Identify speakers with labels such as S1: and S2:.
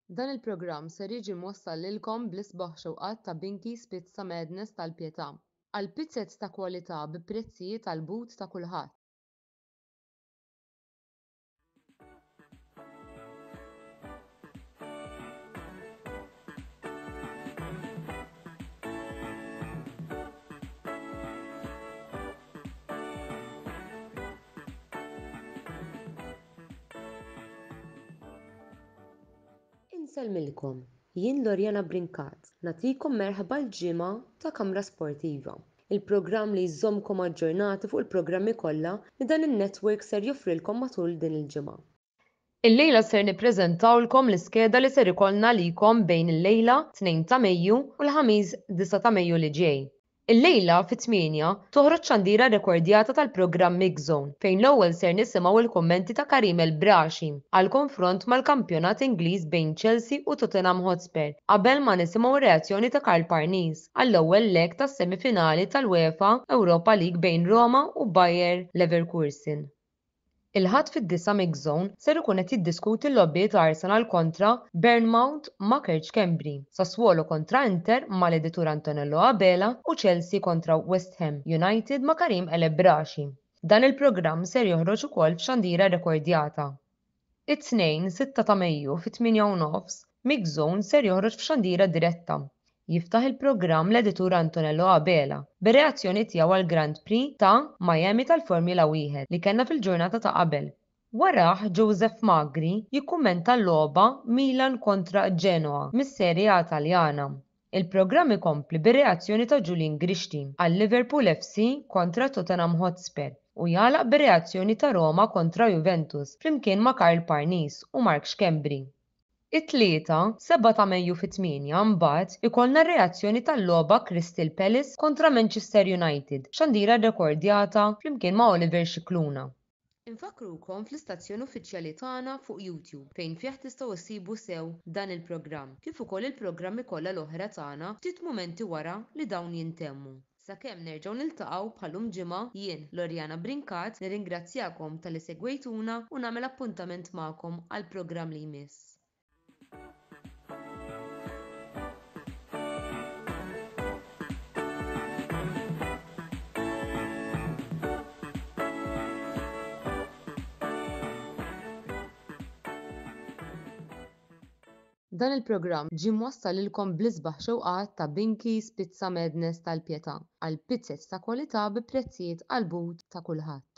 S1: Dan il-programm ser jiġi mwassal lilkom bl-isbaħ xewqat ta' Binkies Pizza Madness tal-Pjetà għal pizzett ta' kwalità bi prezzijiet għall but ta' kulħadd. Insellmilkom, jien Lorjana Brinkat, nagħtikom merħba l-ġimgħa ta' Kamra Sportiva. Il-programm li jżommkom aġġornati fuq il-programmi kollha li dan in-netwerk ser joffrilkom matul din il-ġimgħa. Illejla ser nippreżentawlkom l-iskeda li ser ikollna għalikom bejn il-lejla 2 ta' Mejju u l-ħamis 9 ta' Mejju li ġej. Illejla fit-8 toħroġ xandira rekordjata tal-programm Mix Zone fejn l-ewwel ser nisimgħu il-kummenti ta' Karim El Brashi għal konfront mal-kampjonat Ingliż bejn Chelsea u Tottenham Hotspur qabel ma nisimgħu ir-reazzjoni ta' Karl Parnis għall-ewwel leg tas-semifinali tal-UEFA Europa League bejn Roma u Bayer Leverkusen. Il-ħadd fid-9 Mix Zone ser ikun qed jiddiskuti l-logħbiet Arsenal kontra Bournemouth ma' Kirkcaldy, Sassuolo kontra Inter mal-editur Antonello Abela u Chelsea kontra West Ham United ma' Karim El Brashi. Dan il-programm ser joħroġ ukoll f'xandira rekordjata. It-tnejn 6 ta' Mejju fit-8:30 Mix Zone ser joħroġ f'xandira diretta. Jiftaħ il-programm l-editur Antonello Abela bir-reazzjoni tiegħu għall Grand Prix ta' Miami tal-Formula 1 li kellna fil-ġurnata ta' qabel. Warah Joseph Magri jikkummenta l-logħba Milan kontra Genoa mis-Serje A Taljana. Il-programm ikompli bir-reazzjoni ta' Julian Grishti għal Liverpool FC kontra Tottenham Hotspur u jagħlaq bir-reazzjoni ta' Roma kontra Juventus flimkien ma' Karl Parnis u Mark Schembri. It-tlieta 7 ta' Mejju fit-8 mbagħad ikollna r-reazzjoni tal-logħba Crystal Palace kontra Manchester United xandira rrekordjata flimkien ma' Oliver Scicluna. Infakrukom fl-istazzjon uffiċjali tagħna fuq YouTube fejn fih tistgħu issibu sew dan il-programm kif ukoll il-programmi kollha l-oħra tagħna ftit mumenti wara li dawn jintemmu. Sakemm nerġgħu niltaqgħu bħalhom ġimgħa jien Lorjana Brinkat nirringrazzjakom talli segwejtuna u nagħmel appuntament magħkom għall-programm li jmiss. Dan il-programm ġie mwassal lilkom bl-isbaħ xewqat ta' Binkies Pizza Madness tal-Pjetà għal pizzett ta' kwalità bi prezzijiet għall but ta' kulħadd.